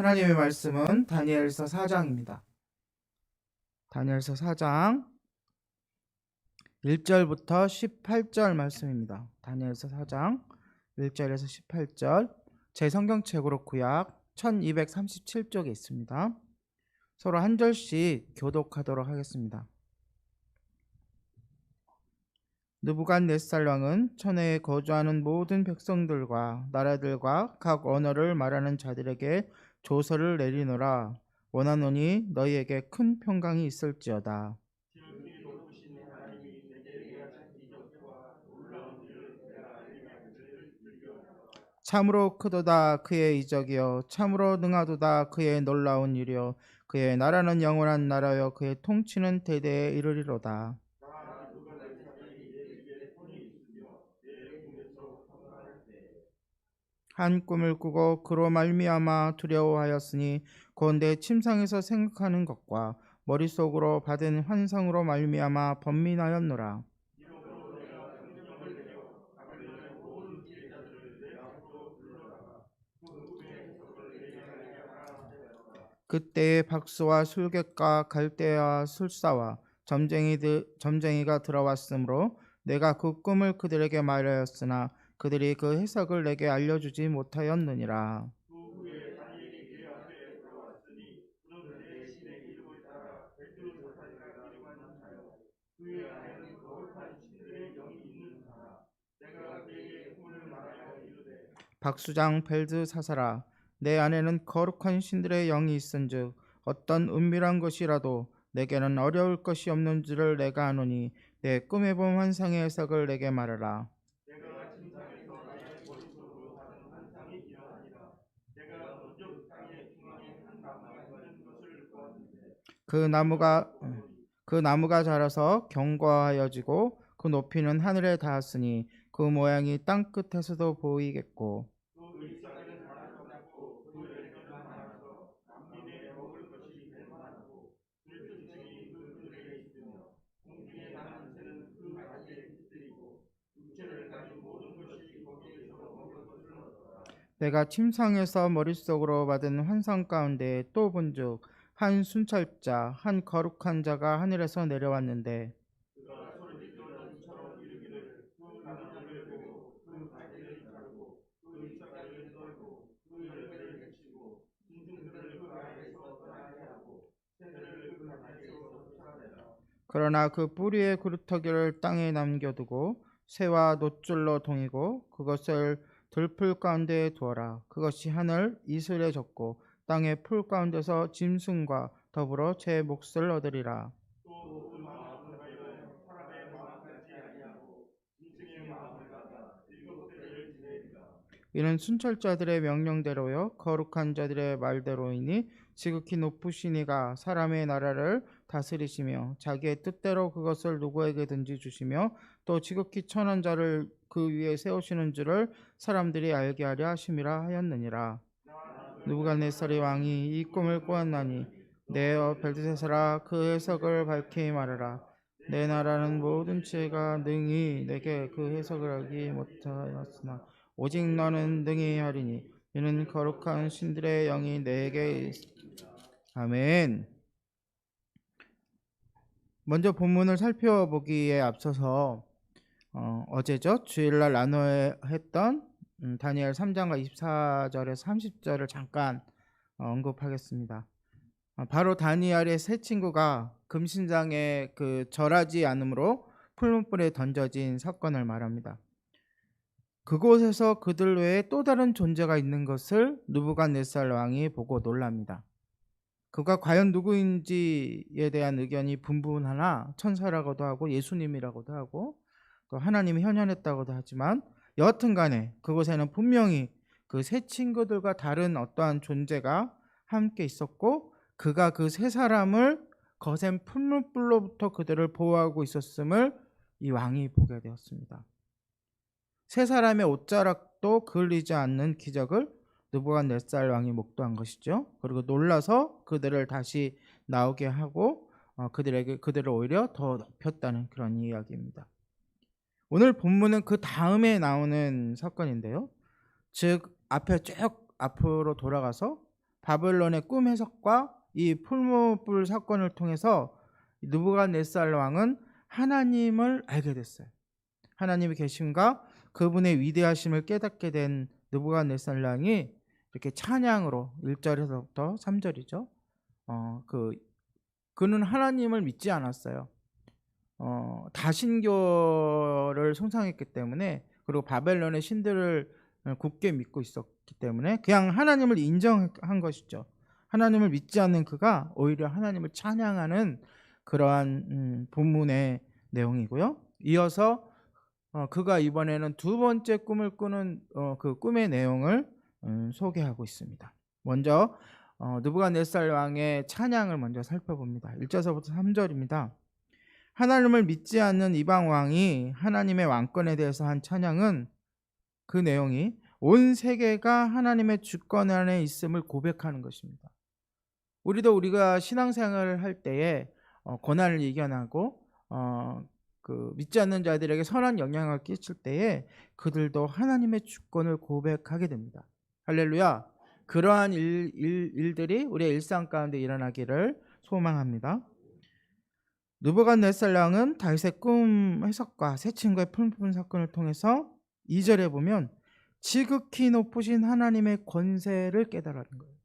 하나님의 말씀은 다니엘서 4장입니다. 다니엘서 4장 1절부터 18절 말씀입니다. 다니엘서 4장 1절에서 18절, 제 성경책으로 구약 1237쪽에 있습니다. 서로 한 절씩 교독하도록 하겠습니다. 느부갓네살 왕은 천하에 거주하는 모든 백성들과 나라들과 각 언어를 말하는 자들에게 조서를 내리노라. 원하노니 너희에게 큰 평강이 있을지어다. 참으로 크도다 그의 이적이여, 참으로 능하도다 그의 놀라운 일이여. 그의 나라는 영원한 나라여, 그의 통치는 대대에 이르리로다. 한 꿈을 꾸고 그로 말미암아 두려워하였으니 곧 내 침상에서 생각하는 것과 머릿속으로 받은 환상으로 말미암아 번민하였노라. 그때에 박수와 술객과 갈대와 술사와 점쟁이가 들어왔으므로 내가 그 꿈을 그들에게 말하였으나 그들이 그 해석을 내게 알려주지 못하였느니라. 박수장 벨드사사라, 내 안에는 거룩한 신들의 영이 있은즉 어떤 은밀한 것이라도 내게는 어려울 것이 없는 줄을 내가 아노니 내 꿈에 본 환상의 해석을 내게 말하라. 그 나무가 그 나무가 자라서 견고하여지고 그 높이는 하늘에 닿았으니 그 모양이 땅 끝에서도 보이겠고, 내가 침상에서 머릿속으로 받은 환상 가운데 또 본즉 한 순찰자 한 거룩한 자가 하늘에서 내려왔는데, 그러나 그 뿌리의 구루터기를 땅에 남겨두고 새와 놋줄로 동이고 그것을 들풀 가운데에 두어라. 그것이 하늘 이슬에 젖고 땅의 풀 가운데서 짐승과 더불어 제 몫을 얻으리라. 이는 순찰자들의 명령대로요 거룩한 자들의 말대로이니 지극히 높으신 이가 사람의 나라를 다스리시며 자기의 뜻대로 그것을 누구에게든지 주시며 또 지극히 천한 자를 그 위에 세우시는 줄을 사람들이 알게 하려 하심이라 하였느니라. 느부갓네살이 왕이 이 꿈을 꾸었나니 내어 벨드사살아 그 해석을 밝히 말하라. 내 나라는 모든 지혜가 능히 내게 그 해석을 알기 못하였으나 오직 너는 능히 하리니 이는 거룩한 신들의 영이 내게 아멘. 먼저 본문을 살펴보기에 앞서서 어제죠, 주일날 나눠 했던 다니엘 3장과 24절에서 30절을 잠깐 언급하겠습니다. 바로 다니엘의 세 친구가 금신장에 절하지 않으므로 풀무불에 던져진 사건을 말합니다. 그곳에서 그들 외에 또 다른 존재가 있는 것을 느부갓네살 왕이 보고 놀랍니다. 그가 과연 누구인지에 대한 의견이 분분하나 천사라고도 하고 예수님이라고도 하고 또 하나님이 현현했다고도 하지만 여하튼 간에 그곳에는 분명히 그 세 친구들과 다른 어떠한 존재가 함께 있었고 그가 그 세 사람을 거센 풀무불로부터 그들을 보호하고 있었음을 이 왕이 보게 되었습니다. 세 사람의 옷자락도 그을리지 않는 기적을 느부갓네살 왕이 목도한 것이죠. 그리고 놀라서 그들을 다시 나오게 하고 그들을 오히려 더 높였다는 그런 이야기입니다. 오늘 본문은 그 다음에 나오는 사건인데요. 즉 앞에 쭉 앞으로 돌아가서 바벨론의 꿈 해석과 이 풀무불 사건을 통해서 느부갓네살 왕은 하나님을 알게 됐어요. 하나님의 계심과 그분의 위대하심을 깨닫게 된 느부갓네살 왕이 이렇게 찬양으로 1절에서부터 3절이죠. 그는 하나님을 믿지 않았어요. 다신교를 숭상했기 때문에, 그리고 바벨론의 신들을 굳게 믿고 있었기 때문에 그냥 하나님을 인정한 것이죠. 하나님을 믿지 않는 그가 오히려 하나님을 찬양하는 그러한 본문의 내용이고요. 이어서 그가 이번에는 두 번째 꿈을 꾸는 그 꿈의 내용을 소개하고 있습니다. 먼저 느부갓네살 왕의 찬양을 먼저 살펴봅니다. 1절서부터 3절입니다. 하나님을 믿지 않는 이방 왕이 하나님의 왕권에 대해서 한 찬양은, 그 내용이 온 세계가 하나님의 주권 안에 있음을 고백하는 것입니다. 우리가 신앙생활을 할 때에 고난을 이겨나고 믿지 않는 자들에게 선한 영향을 끼칠 때에 그들도 하나님의 주권을 고백하게 됩니다. 할렐루야. 그러한 일들이 우리의 일상 가운데 일어나기를 소망합니다. 느부갓네살 왕은 다윗의 꿈 해석과 세 친구의 풀무불 사건을 통해서 2절에 보면 지극히 높으신 하나님의 권세를 깨달은 거예요.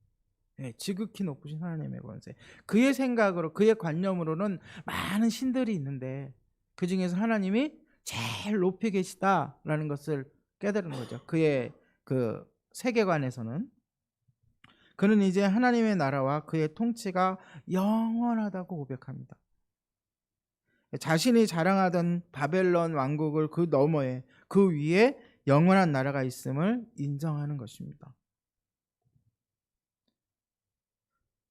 네, 지극히 높으신 하나님의 권세. 그의 생각으로, 그의 관념으로는 많은 신들이 있는데 그 중에서 하나님이 제일 높이 계시다라는 것을 깨달은 거죠. 그의 그 세계관에서는. 그는 이제 하나님의 나라와 그의 통치가 영원하다고 고백합니다. 자신이 자랑하던 바벨론 왕국을 그 너머에, 그 위에 영원한 나라가 있음을 인정하는 것입니다.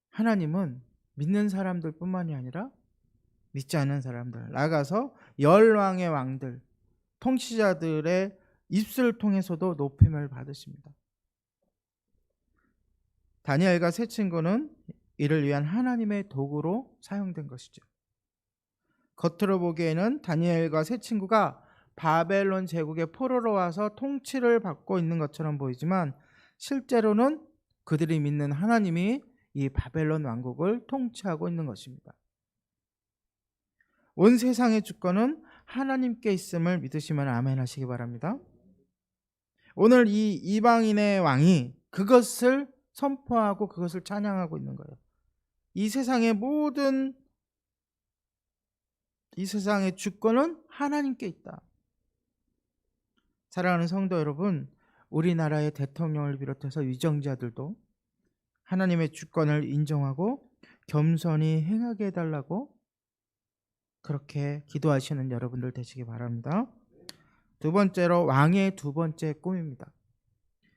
하나님은 믿는 사람들 뿐만이 아니라 믿지 않는 사람들, 나아가서 열왕의 왕들, 통치자들의 입술을 통해서도 높임을 받으십니다. 다니엘과 세 친구는 이를 위한 하나님의 도구로 사용된 것이죠. 겉으로 보기에는 다니엘과 세 친구가 바벨론 제국의 포로로 와서 통치를 받고 있는 것처럼 보이지만, 실제로는 그들이 믿는 하나님이 이 바벨론 왕국을 통치하고 있는 것입니다. 온 세상의 주권은 하나님께 있음을 믿으시면 아멘 하시기 바랍니다. 오늘 이 이방인의 왕이 그것을 선포하고 그것을 찬양하고 있는 거예요. 이 세상의 주권은 하나님께 있다. 사랑하는 성도 여러분, 우리나라의 대통령을 비롯해서 위정자들도 하나님의 주권을 인정하고 겸손히 행하게 해달라고 그렇게 기도하시는 여러분들 되시기 바랍니다. 두 번째로 왕의 두 번째 꿈입니다.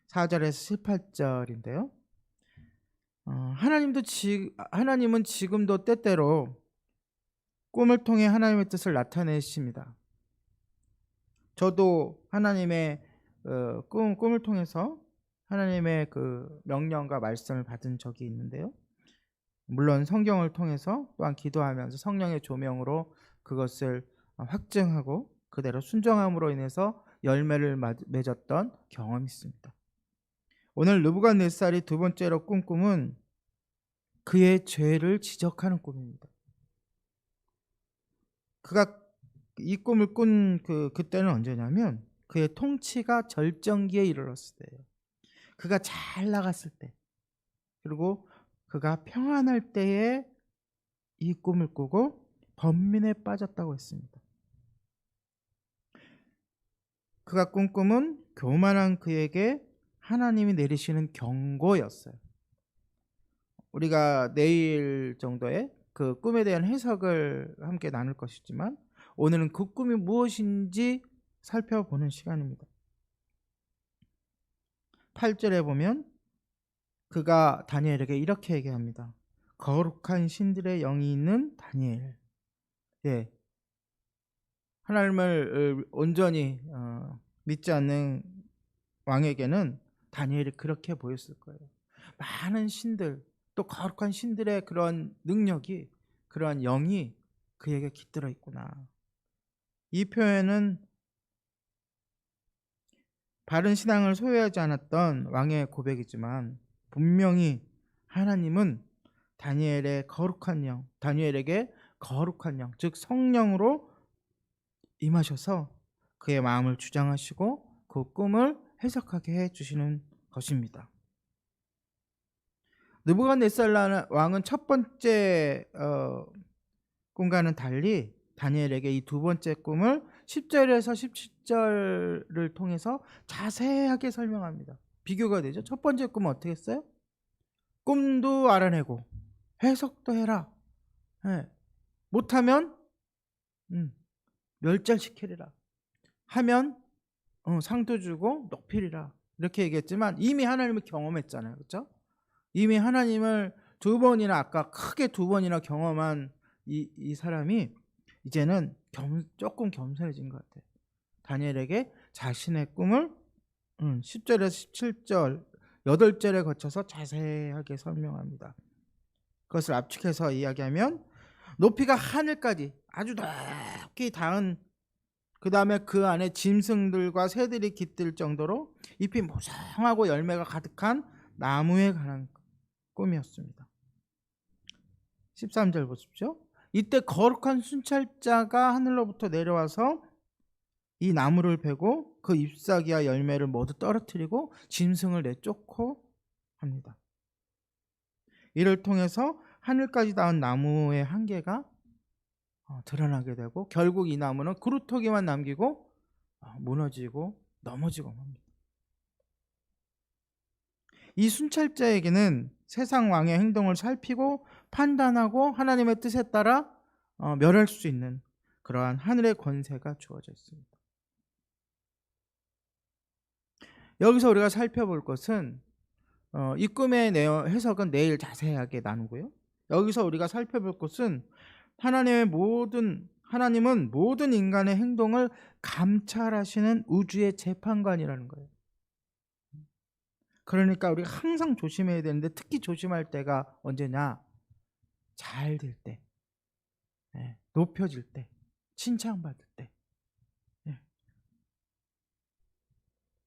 4절에서 18절인데요. 하나님은 지금도 때때로 꿈을 통해 하나님의 뜻을 나타내십니다. 저도 하나님의 꿈을 통해서 하나님의 그 명령과 말씀을 받은 적이 있는데요. 물론 성경을 통해서 또한 기도하면서 성령의 조명으로 그것을 확증하고 그대로 순종함으로 인해서 열매를 맺었던 경험이 있습니다. 오늘 느부갓네살이 두 번째로 꾼 꿈은 그의 죄를 지적하는 꿈입니다. 그가 이 꿈을 꾼 그때는 언제냐면 그의 통치가 절정기에 이르렀을 때예요. 그가 잘 나갔을 때, 그리고 그가 평안할 때에 이 꿈을 꾸고 번민에 빠졌다고 했습니다. 그가 꾼 꿈은 교만한 그에게 하나님이 내리시는 경고였어요. 우리가 내일 정도에 그 꿈에 대한 해석을 함께 나눌 것이지만 오늘은 그 꿈이 무엇인지 살펴보는 시간입니다. 8절에 보면 그가 다니엘에게 이렇게 얘기합니다. 거룩한 신들의 영이 있는 다니엘. 예, 하나님을 온전히 믿지 않는 왕에게는 다니엘이 그렇게 보였을 거예요. 많은 신들, 또 거룩한 신들의 그런 능력이, 그러한 영이 그에게 깃들어 있구나. 이 표현은 바른 신앙을 소유하지 않았던 왕의 고백이지만 분명히 하나님은 다니엘에게 거룩한 영, 즉 성령으로 임하셔서 그의 마음을 주장하시고 그 꿈을 해석하게 해주시는 것입니다. 느부갓네살 왕은 첫 번째 꿈과는 달리 다니엘에게 이 두 번째 꿈을 10절에서 17절을 통해서 자세하게 설명합니다. 비교가 되죠. 첫 번째 꿈은 어떻게 했어요? 꿈도 알아내고 해석도 해라. 못하면 멸절시키리라. 하면 상도 주고 높이리라. 이렇게 얘기했지만 이미 하나님을 경험했잖아요. 그렇죠? 이미 하나님을 아까 크게 두 번이나 경험한 이 사람이 이제는 조금 겸손해진 것 같아요. 다니엘에게 자신의 꿈을 10절에서 17절 8절에 거쳐서 자세하게 설명합니다. 그것을 압축해서 이야기하면 높이가 하늘까지 아주 높이 닿은, 그 다음에 그 안에 짐승들과 새들이 깃들 정도로 잎이 무성하고 열매가 가득한 나무에 관한 꿈이었습니다. 13절 보십시오. 이때 거룩한 순찰자가 하늘로부터 내려와서 이 나무를 베고 그 잎사귀와 열매를 모두 떨어뜨리고 짐승을 내쫓고 합니다. 이를 통해서 하늘까지 닿은 나무의 한계가 드러나게 되고 결국 이 나무는 그루터기만 남기고 무너지고 넘어지고 합니다. 이 순찰자에게는 세상 왕의 행동을 살피고 판단하고 하나님의 뜻에 따라 멸할 수 있는 그러한 하늘의 권세가 주어져 있습니다. 여기서 우리가 살펴볼 것은 이 꿈의 해석은 내일 자세하게 나누고요. 여기서 우리가 살펴볼 것은 하나님은 모든 인간의 행동을 감찰하시는 우주의 재판관이라는 거예요. 그러니까 우리가 항상 조심해야 되는데 특히 조심할 때가 언제냐? 잘 될 때, 높여질 때, 칭찬받을 때.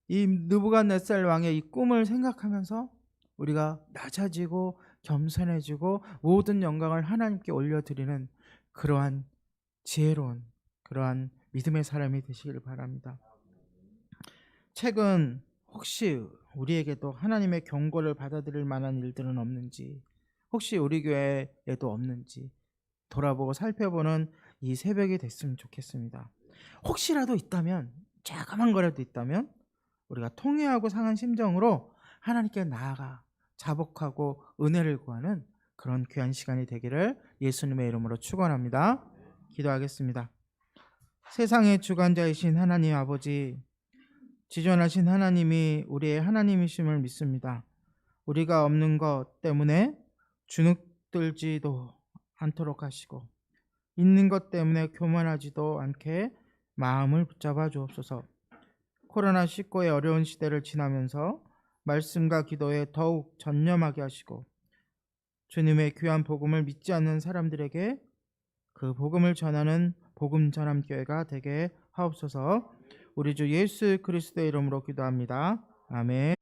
이 느부갓네살 왕의 이 꿈을 생각하면서 우리가 낮아지고 겸손해지고 모든 영광을 하나님께 올려드리는 그러한 지혜로운 그러한 믿음의 사람이 되시길 바랍니다. 최근 혹시 우리에게도 하나님의 경고를 받아들일 만한 일들은 없는지, 혹시 우리 교회에도 없는지 돌아보고 살펴보는 이 새벽이 됐으면 좋겠습니다. 혹시라도 있다면, 자그만 거라도 있다면 우리가 통회하고 상한 심정으로 하나님께 나아가 자복하고 은혜를 구하는 그런 귀한 시간이 되기를 예수님의 이름으로 축원합니다. 기도하겠습니다. 세상의 주관자이신 하나님 아버지, 지존하신 하나님이 우리의 하나님이심을 믿습니다. 우리가 없는 것 때문에 주눅들지도 않도록 하시고 있는 것 때문에 교만하지도 않게 마음을 붙잡아 주옵소서. 코로나19의 어려운 시대를 지나면서 말씀과 기도에 더욱 전념하게 하시고 주님의 귀한 복음을 믿지 않는 사람들에게 그 복음을 전하는 복음 전함 교회가 되게 하옵소서. 우리 주 예수 그리스도의 이름으로 기도합니다. 아멘.